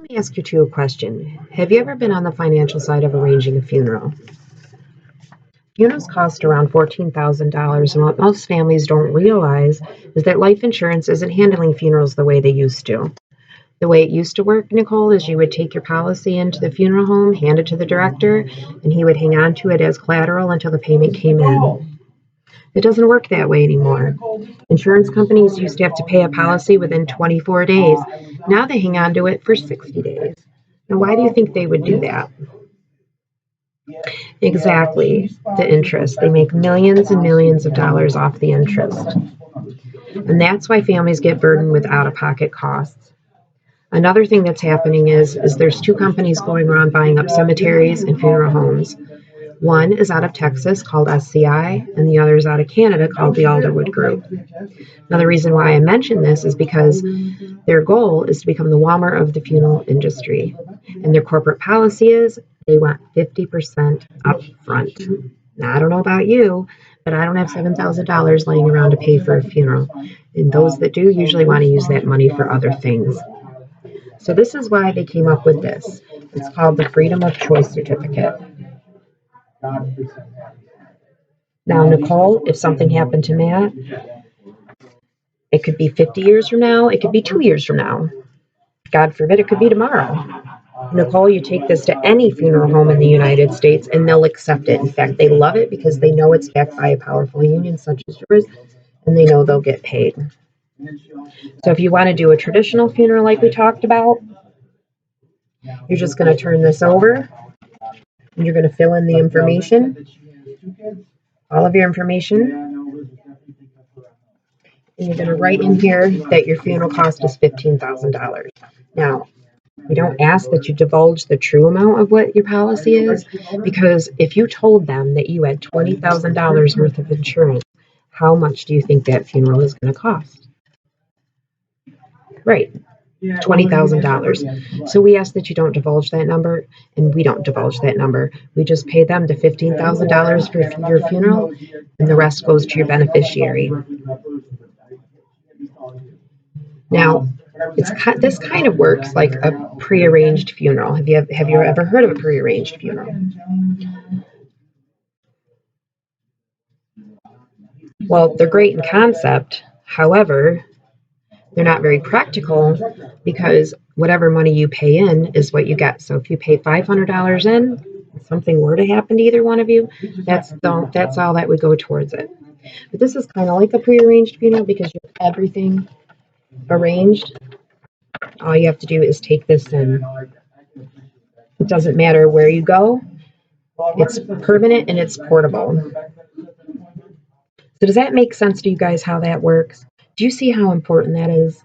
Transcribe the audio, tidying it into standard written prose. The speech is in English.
me ask you two a question. Have you ever been on the financial side of arranging a funeral? Funerals cost around $14,000, and what most families don't realize is that life insurance isn't handling funerals the way they used to. The way it used to work, Nicole, is you would take your policy into the funeral home, hand it to the director, and he would hang on to it as collateral until the payment came in. It doesn't work that way anymore. Insurance companies used to have to pay a policy within 24 days. Now they hang on to it for 60 days. Now, why do you think they would do that? Exactly, the interest. They make millions and millions of dollars off the interest. And that's why families get burdened with out-of-pocket costs. Another thing that's happening is there's two companies going around buying up cemeteries and funeral homes. One is out of Texas called SCI, and the other is out of Canada called the Alderwood Group. Now, the reason why I mention this is because their goal is to become the Walmart of the funeral industry. And their corporate policy is they want 50% up front. Now, I don't know about you, but I don't have $7,000 laying around to pay for a funeral. And those that do usually want to use that money for other things. So this is why they came up with this. It's called the Freedom of Choice Certificate. Now, Nicole, if something happened to Matt, it could be 50 years from now, it could be 2 years from now. God forbid, it could be tomorrow. Nicole, you take this to any funeral home in the United States and they'll accept it. In fact, they love it because they know it's backed by a powerful union such as yours, and they know they'll get paid. So if you want to do a traditional funeral like we talked about, you're just going to turn this over and you're going to fill in the information, all of your information, and you're going to write in here that your funeral cost is $15,000. Now, we don't ask that you divulge the true amount of what your policy is, because if you told them that you had $20,000 worth of insurance, how much do you think that funeral is going to cost? Right, $20,000. So we ask that you don't divulge that number, and we don't divulge that number. We just pay them the $15,000 for your funeral, and the rest goes to your beneficiary. Now, this kind of works like a prearranged funeral. Have you ever heard of a prearranged funeral? Well, they're great in concept. However, they're not very practical because whatever money you pay in is what you get. So if you pay $500 in, if something were to happen to either one of you, that's all that would go towards it. But this is kind of like a prearranged funeral because you have everything arranged. All you have to do is take this in. It doesn't matter where you go. It's permanent and it's portable. So does that make sense to you guys how that works? Do you see how important that is?